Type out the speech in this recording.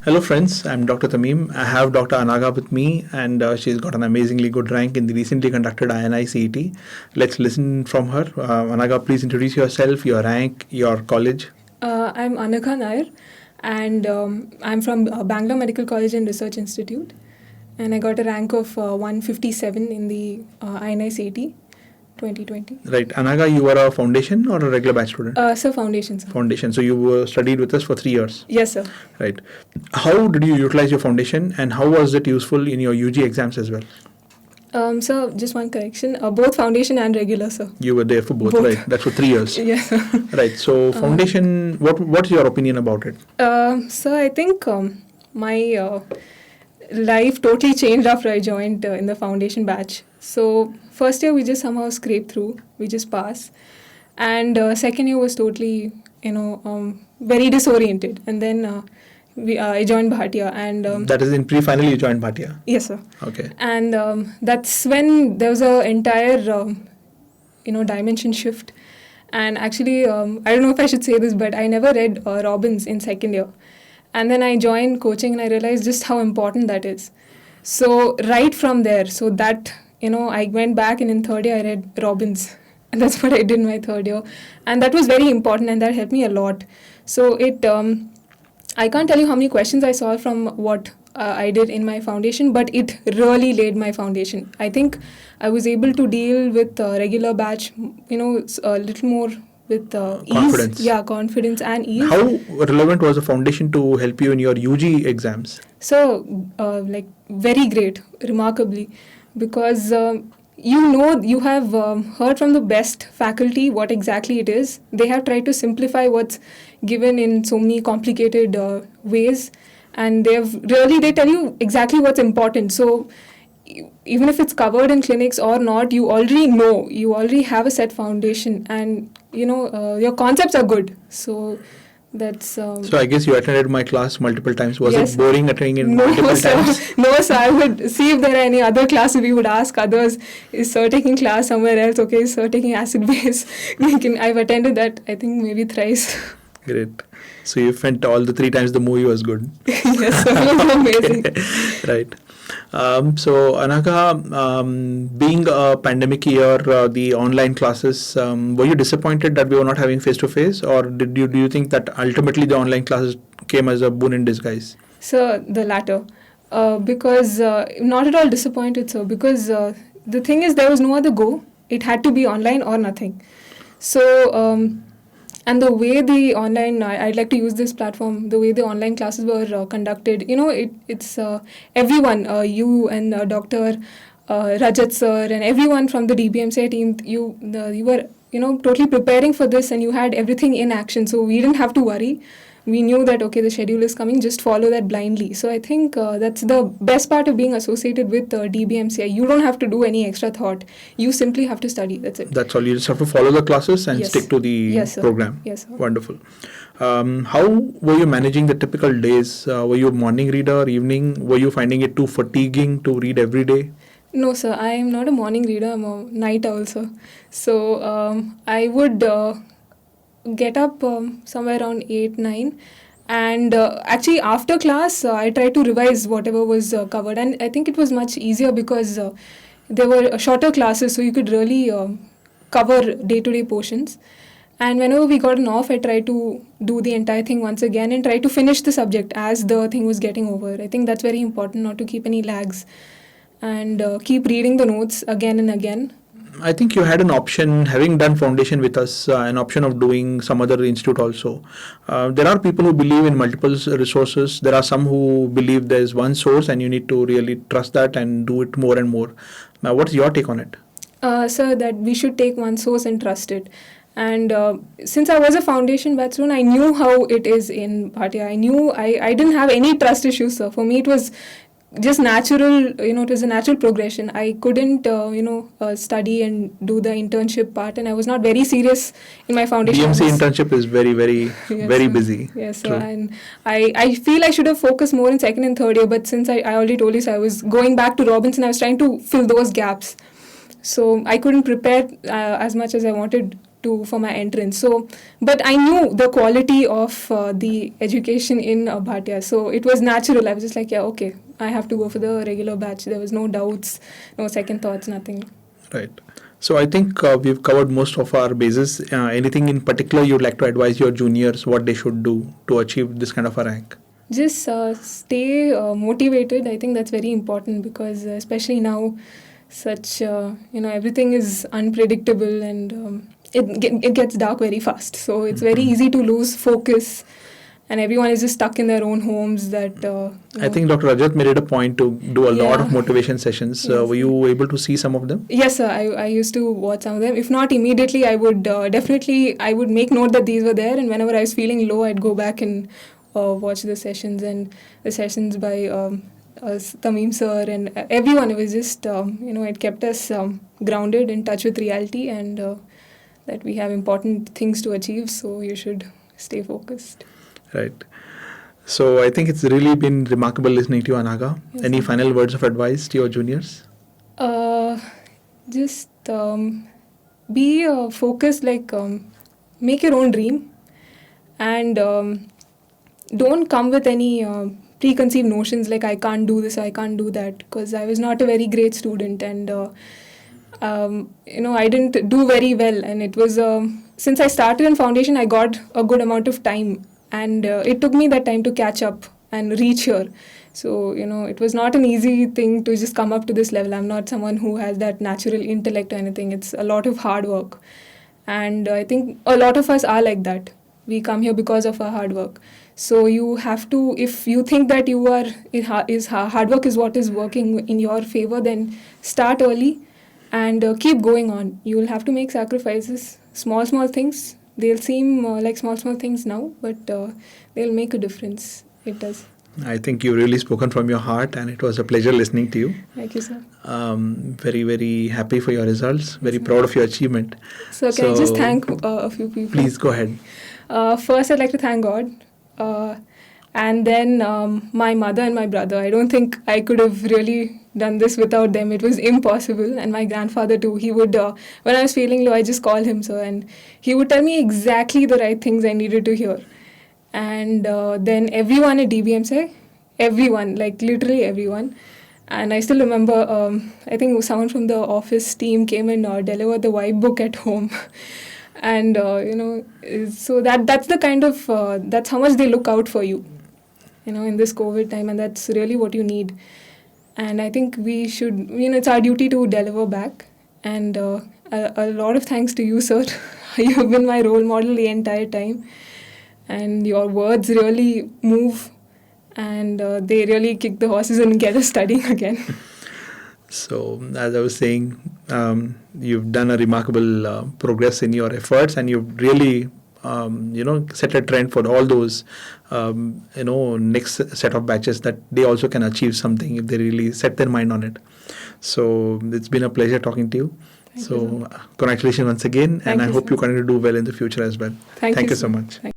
Hello, friends. I'm Dr. Tamim. I have Dr. Anaga with me, and she's got an amazingly good rank in the recently conducted INI CET. Let's listen from her. Anaga, please introduce yourself, your rank, your college. I'm Anagha Nair, and I'm from Bangalore Medical College and Research Institute, and I got a rank of 157 in the INI CET 2020. Right. Anaga, you were a foundation or a regular batch student? Sir, foundation, sir. Foundation. So you studied with us for 3 years. Yes, sir. Right. How did you utilize your foundation, and how was it useful in your UG exams as well? Sir, just one correction. Both foundation and regular, sir. You were there for both. Right? That's for 3 years. Yes, sir. Right. So foundation, what's your opinion about it? Sir, I think my life totally changed after I joined in the foundation batch. So first year we just somehow scraped through, we just passed, and second year was totally very disoriented, and then I joined Bhatia, and That is in pre-final you joined Bhatia. yes, sir. Okay. And that's when there was a entire dimension shift. And actually, I don't know if I should say this, but I never read Robbins in second year. And then I joined coaching and I realized just how important that is. So right from there, so that, I went back and in third year I read Robbins. And that's what I did in my third year. And that was very important and that helped me a lot. So I can't tell you how many questions I solved from what I did in my foundation, but it really laid my foundation. I think I was able to deal with regular batch, a little more with Confidence. ease. Yeah, confidence and ease. How relevant was the foundation to help you in your UG exams? So, very great, remarkably, because you have heard from the best faculty what exactly it is. They have tried to simplify what's given in so many complicated ways, and they tell you exactly what's important. So even if it's covered in clinics or not, you already have a set foundation, and your concepts are good. So that's So I guess you attended my class multiple times. Was yes. it boring attending it No, multiple sir. times? No, sir. I would see if there are any other classes. We would ask others, is sir taking class somewhere else? Okay, is sir taking acid base? I've attended that, I think, maybe thrice. Great. So you felt all the 3 times the movie was good. Yes, sir. It was amazing. Right. So Anaka, being a pandemic year, the online classes, were you disappointed that we were not having face-to-face, or do you think that ultimately the online classes came as a boon in disguise? So the latter. Because not at all disappointed, sir, because the thing is there was no other go. It had to be online or nothing. So and the way the online, I'd like to use this platform, the way the online classes were conducted, it's everyone, you and Dr. Rajat sir and everyone from the DBMCI team, you were, totally preparing for this, and you had everything in action. So we didn't have to worry. We knew that, okay, the schedule is coming, just follow that blindly. So I think that's the best part of being associated with DBMCI. You don't have to do any extra thought. You simply have to study. That's it. That's all. You just have to follow the classes and Yes. stick to the Yes, sir. program. Yes, sir. Wonderful. How were you managing the typical days? Were you a morning reader, evening? Were you finding it too fatiguing to read every day? No, sir. I am not a morning reader. I'm a night owl, sir. So I would get up somewhere around 8, 9. And actually, after class, I tried to revise whatever was covered. And I think it was much easier because there were shorter classes, so you could really cover day-to-day portions. And whenever we got an off, I tried to do the entire thing once again and try to finish the subject as the thing was getting over. I think that's very important, not to keep any lags. And keep reading the notes again and again. I think you had an option, having done foundation with us, an option of doing some other institute also. There are people who believe in multiple resources. There are some who believe there's one source and you need to really trust that and do it more and more. Now, what's your take on it? Sir, that we should take one source and trust it. And since I was a foundation batch student, I knew how it is in Bhatia. I knew I didn't have any trust issues, sir. For me, it was just natural, it was a natural progression. I couldn't, study and do the internship part, and I was not very serious in my foundation. BMC internship is very, very, Yes, very sir. busy. Yes, sir. True. And I feel I should have focused more in second and third year, but since I already told you, so I was going back to Robbins and I was trying to fill those gaps. So I couldn't prepare as much as I wanted for my entrance. So, but I knew the quality of the education in Bhatia, so it was natural. I was just like, yeah, okay, I have to go for the regular batch. There was no doubts, no second thoughts, nothing. Right. So I think we've covered most of our bases. Anything in particular you'd like to advise your juniors what they should do to achieve this kind of a rank? Just stay motivated. I think that's very important because especially now, such everything is unpredictable and it gets dark very fast. So it's very easy to lose focus, and everyone is just stuck in their own homes. That I think Dr. Rajat made it a point to do a lot Yeah. of motivation sessions. Yes. Were you able to see some of them? Yes, sir. I used to watch some of them. If not immediately, I would definitely I would make note that these were there, and whenever I was feeling low, I'd go back and watch the sessions and the sessions by Tamim sir and everyone. It was just it kept us grounded, in touch with reality, and that we have important things to achieve. So you should stay focused. Right. So I think it's really been remarkable listening to you, Anaga. Yes, Any sir. final words of advice to your juniors? Just be focused, make your own dream, and don't come with any preconceived notions like I can't do this, I can't do that, because I was not a very great student, and I didn't do very well, and it was since I started in foundation, I got a good amount of time, and it took me that time to catch up and reach here. So, it was not an easy thing to just come up to this level. I'm not someone who has that natural intellect or anything. It's a lot of hard work. And I think a lot of us are like that. We come here because of our hard work. So you have to, if you think that hard work is what is working in your favor, then start early and keep going on. You will have to make sacrifices, small things. They'll seem like small things now, but they'll make a difference. It does. I think you've really spoken from your heart, and it was a pleasure listening to you. Thank you, sir. Very, very happy for your results. Very proud of your achievement. So can I just thank a few people? Please go ahead. First, I'd like to thank God. And then my mother and my brother. I don't think I could have really done this without them. It was impossible. And my grandfather too. He would, when I was feeling low, I just call him, sir, and he would tell me exactly the right things I needed to hear. And then everyone at DBMSA, everyone, like literally everyone. And I still remember, I think someone from the office team came and delivered the white book at home. And, so that's the kind of, that's how much they look out for you, in this COVID time. And that's really what you need. And I think we should, it's our duty to deliver back. And a lot of thanks to you, sir. You've been my role model the entire time. And your words really move, and they really kick the horses and get us studying again. So, as I was saying, you've done a remarkable progress in your efforts, and you've really, set a trend for all those, next set of batches that they also can achieve something if they really set their mind on it. So, it's been a pleasure talking to you. Thank you, Congratulations once again, and I hope sir. you continue to do well in the future as well. Thank you so sir. much.